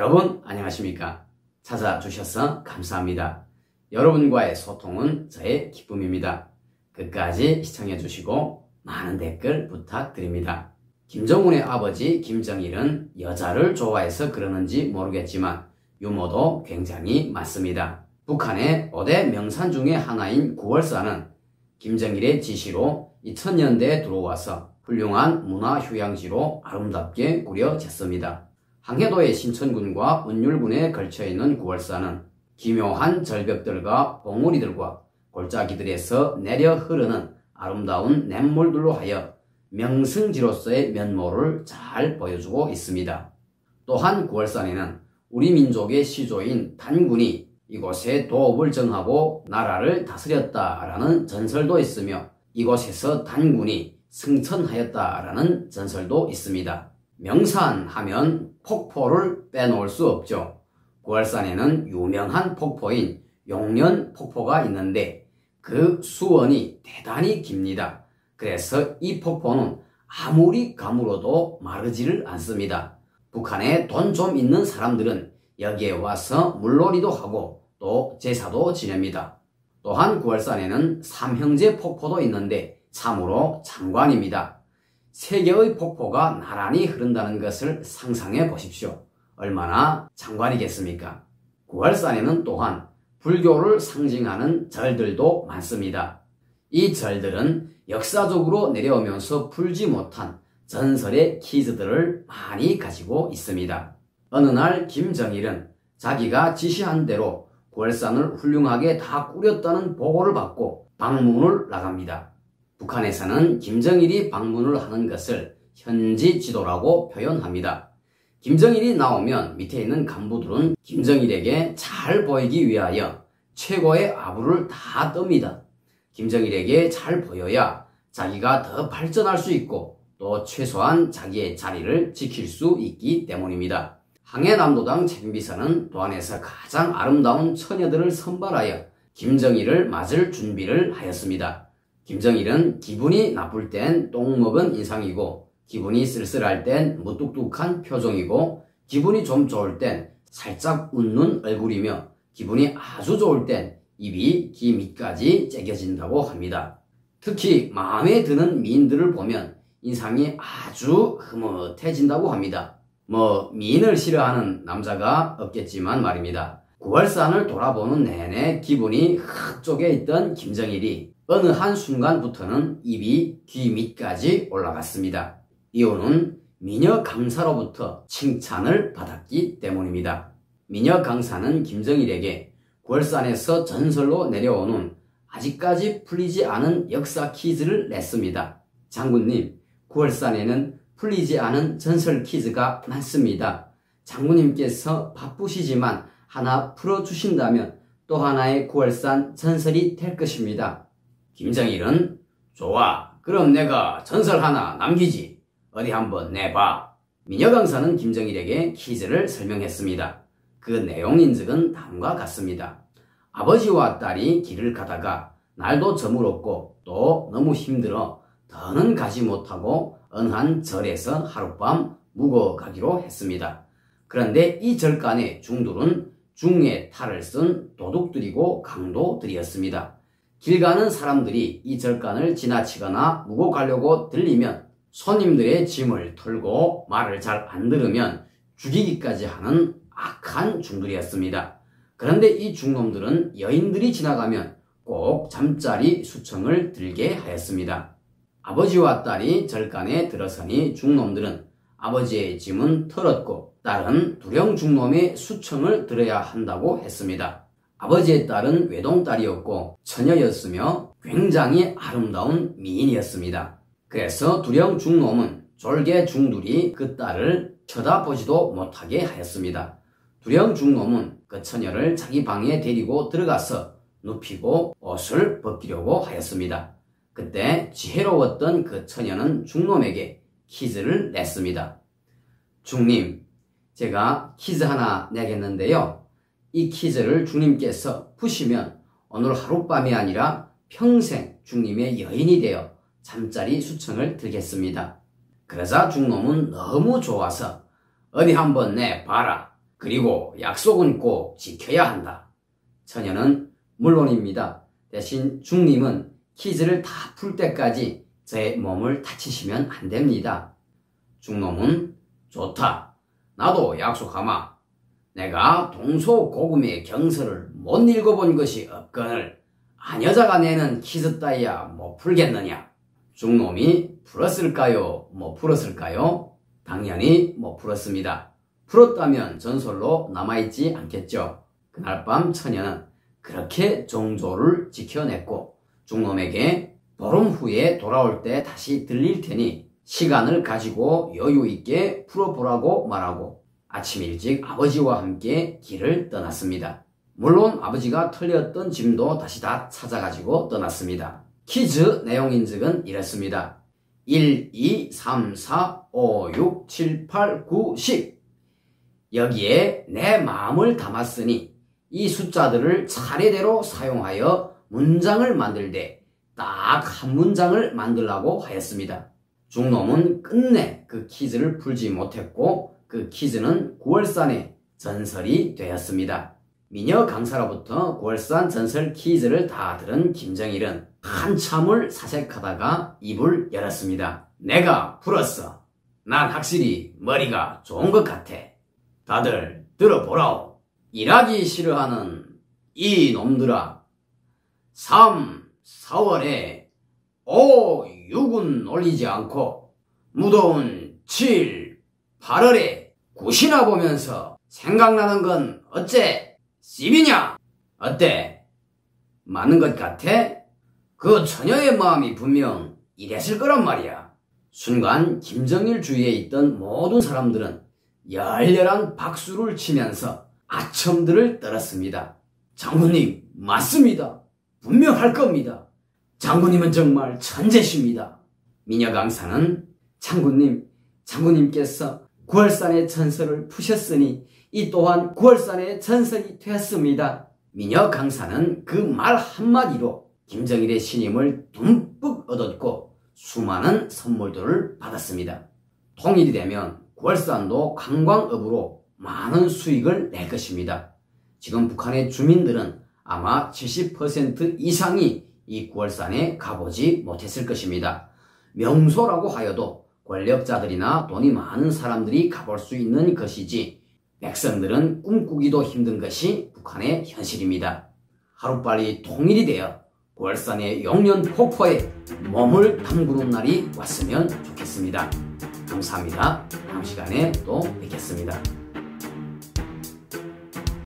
여러분 안녕하십니까? 찾아주셔서 감사합니다. 여러분과의 소통은 저의 기쁨입니다. 끝까지 시청해주시고 많은 댓글 부탁드립니다. 김정은의 아버지 김정일은 여자를 좋아해서 그러는지 모르겠지만 유머도 굉장히 많습니다. 북한의 5대 명산 중의 하나인 구월사는 김정일의 지시로 2000년대에 들어와서 훌륭한 문화휴양지로 아름답게 꾸려졌습니다. 항해도의 신천군과 운율군에 걸쳐있는 구월사는 기묘한 절벽들과 봉우리들과 골짜기들에서 내려 흐르는 아름다운 냇물들로 하여 명승지로서의 면모를 잘 보여주고 있습니다. 또한 구월산에는 우리 민족의 시조인 단군이 이곳에 도읍을 정하고 나라를 다스렸다라는 전설도 있으며 이곳에서 단군이 승천하였다라는 전설도 있습니다. 명산 하면 폭포를 빼놓을 수 없죠. 구월산에는 유명한 폭포인 용련 폭포가 있는데 그 수원이 대단히 깁니다. 그래서 이 폭포는 아무리 가물어도 마르지를 않습니다. 북한에 돈 좀 있는 사람들은 여기에 와서 물놀이도 하고 또 제사도 지냅니다. 또한 구월산에는 삼형제 폭포도 있는데 참으로 장관입니다. 세 개의 폭포가 나란히 흐른다는 것을 상상해 보십시오. 얼마나 장관이겠습니까? 구월산에는 또한 불교를 상징하는 절들도 많습니다. 이 절들은 역사적으로 내려오면서 풀지 못한 전설의 키즈들을 많이 가지고 있습니다. 어느 날 김정일은 자기가 지시한 대로 구월산을 훌륭하게 다 꾸렸다는 보고를 받고 방문을 나갑니다. 북한에서는 김정일이 방문을 하는 것을 현지 지도라고 표현합니다. 김정일이 나오면 밑에 있는 간부들은 김정일에게 잘 보이기 위하여 최고의 아부를 다 떱니다. 김정일에게 잘 보여야 자기가 더 발전할 수 있고 또 최소한 자기의 자리를 지킬 수 있기 때문입니다. 항해남도당 책임비서는 도안에서 가장 아름다운 처녀들을 선발하여 김정일을 맞을 준비를 하였습니다. 김정일은 기분이 나쁠 땐 똥 먹은 인상이고 기분이 쓸쓸할 땐 무뚝뚝한 표정이고 기분이 좀 좋을 땐 살짝 웃는 얼굴이며 기분이 아주 좋을 땐 입이 귀 밑까지 째겨진다고 합니다. 특히 마음에 드는 미인들을 보면 인상이 아주 흐뭇해진다고 합니다. 미인을 싫어하는 남자가 없겠지만 말입니다. 구월산을 돌아보는 내내 기분이 흑 쪽에 있던 김정일이 어느 한순간부터는 입이 귀 밑까지 올라갔습니다. 이유는 미녀 강사로부터 칭찬을 받았기 때문입니다. 미녀 강사는 김정일에게 구월산에서 전설로 내려오는 아직까지 풀리지 않은 역사 퀴즈를 냈습니다. 장군님, 구월산에는 풀리지 않은 전설 퀴즈가 많습니다. 장군님께서 바쁘시지만 하나 풀어주신다면 또 하나의 구월산 전설이 될 것입니다. 김정일은 좋아, 그럼 내가 전설 하나 남기지. 어디 한번 내봐. 미녀 강사는 김정일에게 퀴즈를 설명했습니다. 그 내용인즉은 다음과 같습니다. 아버지와 딸이 길을 가다가 날도 저물었고 또 너무 힘들어 더는 가지 못하고 어느 한 절에서 하룻밤 묵어 가기로 했습니다. 그런데 이 절간의 중들은 중의 탈을 쓴 도둑들이고 강도들이었습니다. 길 가는 사람들이 이 절간을 지나치거나 묵어 가려고 들리면 손님들의 짐을 털고 말을 잘 안 들으면 죽이기까지 하는 악한 중들이었습니다. 그런데 이 중놈들은 여인들이 지나가면 꼭 잠자리 수청을 들게 하였습니다. 아버지와 딸이 절간에 들어서니 중놈들은 아버지의 짐은 털었고 딸은 두령 중놈의 수청을 들어야 한다고 했습니다. 아버지의 딸은 외동딸이었고 처녀였으며 굉장히 아름다운 미인이었습니다. 그래서 두령 중놈은 졸개 중들이 그 딸을 쳐다보지도 못하게 하였습니다. 두령 중놈은 그 처녀를 자기 방에 데리고 들어가서 눕히고 옷을 벗기려고 하였습니다. 그때 지혜로웠던 그 처녀는 중놈에게 퀴즈를 냈습니다. 중님, 제가 퀴즈 하나 내겠는데요. 이 퀴즈를 중님께서 푸시면 오늘 하룻밤이 아니라 평생 중님의 여인이 되어 잠자리 수청을 들겠습니다. 그러자 중놈은 너무 좋아서 어디 한번 내봐라. 그리고 약속은 꼭 지켜야 한다. 처녀는 물론입니다. 대신 중님은 퀴즈를 다 풀 때까지 제 몸을 다치시면 안 됩니다. 중놈은 좋다. 나도 약속하마. 내가 동서고금의 경서를 못 읽어본 것이 없거늘 아여자가 내는 퀴즈 따위야 못 풀겠느냐. 중놈이 풀었을까요? 못 풀었을까요? 당연히 못 풀었습니다. 풀었다면 전설로 남아있지 않겠죠. 그날 밤 처녀는 그렇게 종조를 지켜냈고 중놈에게 보름 후에 돌아올 때 다시 들릴 테니 시간을 가지고 여유있게 풀어보라고 말하고 아침 일찍 아버지와 함께 길을 떠났습니다. 물론 아버지가 털렸던 짐도 다시 다 찾아가지고 떠났습니다. 퀴즈 내용인즉은 이렇습니다. 1, 2, 3, 4, 5, 6, 7, 8, 9, 10 여기에 내 마음을 담았으니 이 숫자들을 차례대로 사용하여 문장을 만들되 딱 한 문장을 만들라고 하였습니다. 중놈은 끝내 그 퀴즈를 풀지 못했고 그 퀴즈는 구월산의 전설이 되었습니다. 미녀 강사로부터 구월산 전설 퀴즈를 다 들은 김정일은 한참을 사색하다가 입을 열었습니다. 내가 풀었어. 난 확실히 머리가 좋은 것 같아. 다들 들어보라오. 일하기 싫어하는 이 놈들아. 3, 4월에 5, 6은 올리지 않고 무더운 7, 8월에 9시나 보면서 생각나는 건 어째? 씹이냐? 어때? 맞는 것 같아? 그 처녀의 마음이 분명 이랬을 거란 말이야. 순간 김정일 주위에 있던 모든 사람들은 열렬한 박수를 치면서 아첨들을 떨었습니다. 장군님, 맞습니다. 분명할 겁니다. 장군님은 정말 천재십니다. 미녀 강사는 장군님께서 구월산의 전설을 푸셨으니 이 또한 구월산의 전설이 되었습니다. 미녀 강사는 그 말 한마디로 김정일의 신임을 듬뿍 얻었고 수많은 선물들을 받았습니다. 통일이 되면 구월산도 관광업으로 많은 수익을 낼 것입니다. 지금 북한의 주민들은 아마 70% 이상이 이 구월산에 가보지 못했을 것입니다. 명소라고 하여도 권력자들이나 돈이 많은 사람들이 가볼 수 있는 것이지 백성들은 꿈꾸기도 힘든 것이 북한의 현실입니다. 하루빨리 통일이 되어 구월산의 용련폭포에 몸을 담그는 날이 왔으면 좋겠습니다. 감사합니다. 다음 시간에 또 뵙겠습니다.